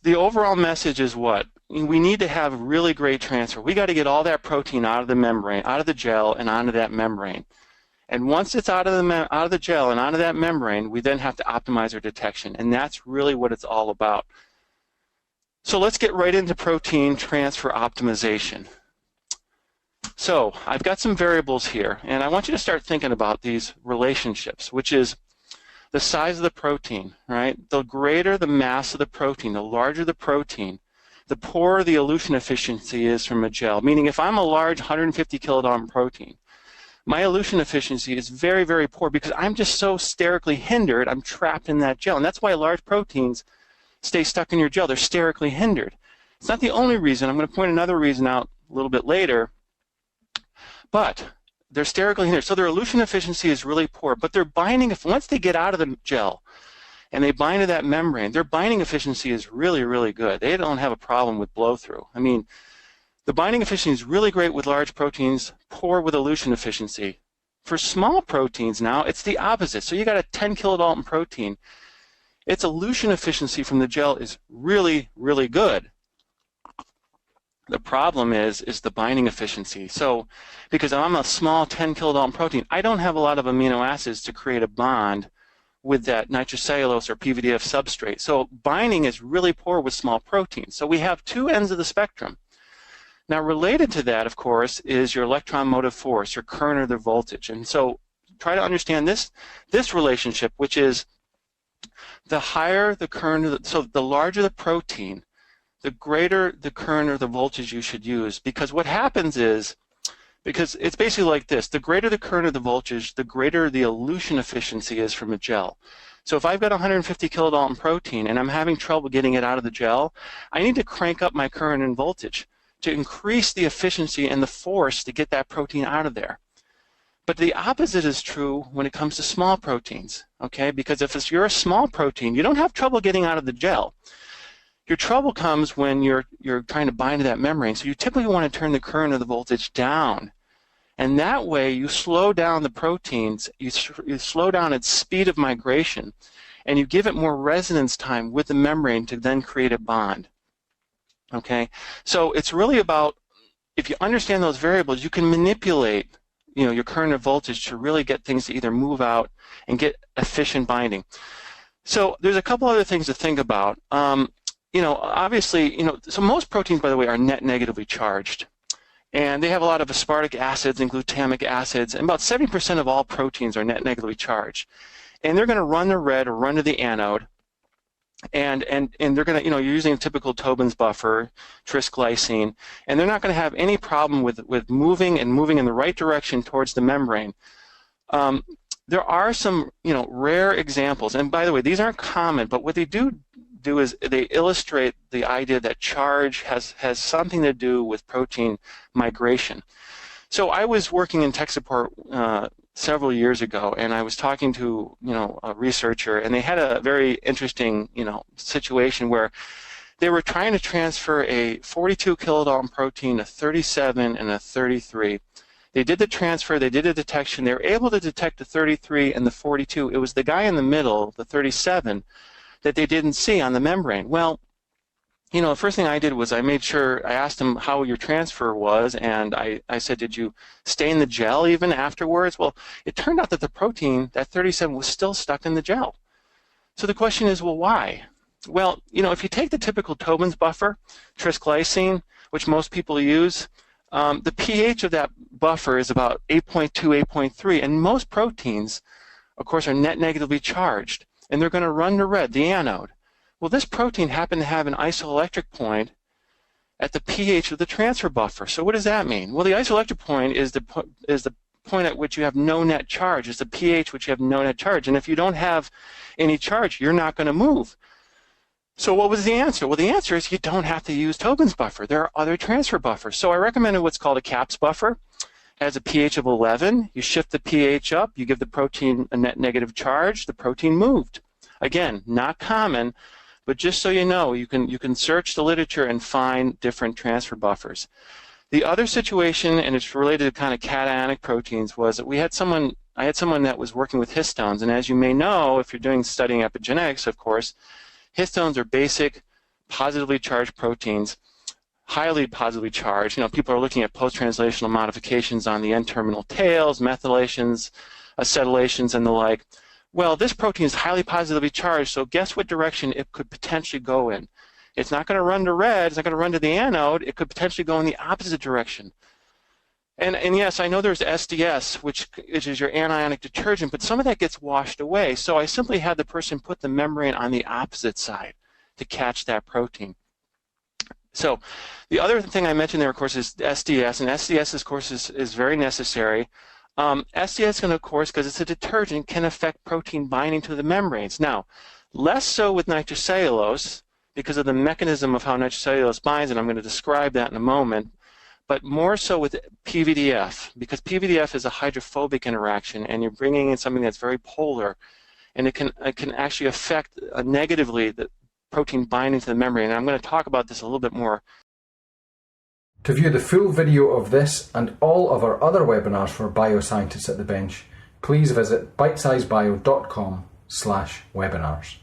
the overall message is what? We need to have really great transfer. We got to get all that protein out of the membrane, out of the gel, and onto that membrane. And once it's out of the gel and onto that membrane, we then have to optimize our detection, and that's really what it's all about. So let's get right into protein transfer optimization. So I've got some variables here, and I want you to start thinking about these relationships, which is the size of the protein, right? The greater the mass of the protein, the larger the protein, the poorer the elution efficiency is from a gel. Meaning if I'm a large 150 kilodalton protein, my elution efficiency is very, very poor because I'm just so sterically hindered, I'm trapped in that gel. And that's why large proteins stay stuck in your gel. They're sterically hindered. It's not the only reason. I'm going to point another reason out a little bit later. But they're sterically hindered. So their elution efficiency is really poor. But their binding, once they get out of the gel and they bind to that membrane, their binding efficiency is really, really good. They don't have a problem with blow-through. I mean, the binding efficiency is really great with large proteins, poor with elution efficiency. For small proteins now, it's the opposite. So you got a 10 kilodalton protein. Its elution efficiency from the gel is really, really good. The problem is the binding efficiency. So because I'm a small 10 kilodalton protein, I don't have a lot of amino acids to create a bond with that nitrocellulose or PVDF substrate. So binding is really poor with small proteins. So we have two ends of the spectrum. Now related to that, of course, is your electron motive force, your current or the voltage. And so try to understand this relationship, which is the higher the current, so the larger the protein, the greater the current or the voltage you should use. Because what happens is, because it's basically like this, the greater the current or the voltage, the greater the elution efficiency is from a gel. So if I've got 150 kilodalton protein and I'm having trouble getting it out of the gel, I need to crank up my current and voltage to increase the efficiency and the force to get that protein out of there. But the opposite is true when it comes to small proteins, okay? Because if you're a small protein, you don't have trouble getting out of the gel. Your trouble comes when you're trying to bind to that membrane. So you typically want to turn the current or the voltage down. And that way you slow down the proteins, you slow down its speed of migration, and you give it more resonance time with the membrane to then create a bond. Okay? So it's really about, if you understand those variables, you can manipulate your current or voltage to really get things to either move out and get efficient binding. So there's a couple other things to think about. Obviously, so most proteins, by the way, are net negatively charged. And they have a lot of aspartic acids and glutamic acids, and about 70% of all proteins are net negatively charged. And they're going to run to red or run to the anode, and they're going to, you're using a typical Tobin's buffer, tris glycine, and they're not going to have any problem with moving in the right direction towards the membrane. There are some, rare examples, and by the way, these aren't common, but what they do is they illustrate the idea that charge has something to do with protein migration. So I was working in tech support several years ago, and I was talking to a researcher, and they had a very interesting situation where they were trying to transfer a 42 kilodalton protein, a 37, and a 33. They did the transfer, they did a detection, they were able to detect the 33 and the 42. It was the guy in the middle, the 37, that they didn't see on the membrane. Well, the first thing I did was I made sure, I asked him how your transfer was, and I said, did you stay in the gel even afterwards? Well, it turned out that the protein, that 37, was still stuck in the gel. So the question is, well, why? Well, if you take the typical Tobin's buffer, tris glycine, which most people use, the pH of that buffer is about 8.2, 8.3, and most proteins, of course, are net negatively charged, and they're going to run to red, the anode. Well, this protein happened to have an isoelectric point at the pH of the transfer buffer. So what does that mean? Well, the isoelectric point is the point at which you have no net charge. It's the pH which you have no net charge. And if you don't have any charge, you're not going to move. So what was the answer? Well, the answer is you don't have to use Tobin's buffer. There are other transfer buffers. So I recommended what's called a CAPS buffer. It has a pH of 11. You shift the pH up. You give the protein a net negative charge. The protein moved. Again, not common, but just so you know, you can search the literature and find different transfer buffers. The other situation, and it's related to kind of cationic proteins, was that I had someone that was working with histones, and as you may know, if you're studying epigenetics, of course, histones are basic positively charged proteins, highly positively charged. People are looking at post-translational modifications on the N-terminal tails, methylations, acetylations, and the like. Well, this protein is highly positively charged, so guess what direction it could potentially go in? It's not going to run to red, it's not going to run to the anode, it could potentially go in the opposite direction. And yes, I know there's SDS, which is your anionic detergent, but some of that gets washed away. So I simply had the person put the membrane on the opposite side to catch that protein. So the other thing I mentioned there, of course, is SDS, and SDS, of course, is very necessary. SDS can, of course, because it's a detergent, can affect protein binding to the membranes. Now, less so with nitrocellulose because of the mechanism of how nitrocellulose binds, and I'm going to describe that in a moment, but more so with PVDF, because PVDF is a hydrophobic interaction, and you're bringing in something that's very polar, and it can actually affect negatively the protein binding to the membrane. And I'm going to talk about this a little bit more. To view the full video of this and all of our other webinars for bioscientists at the bench, please visit bitesizebio.com/webinars.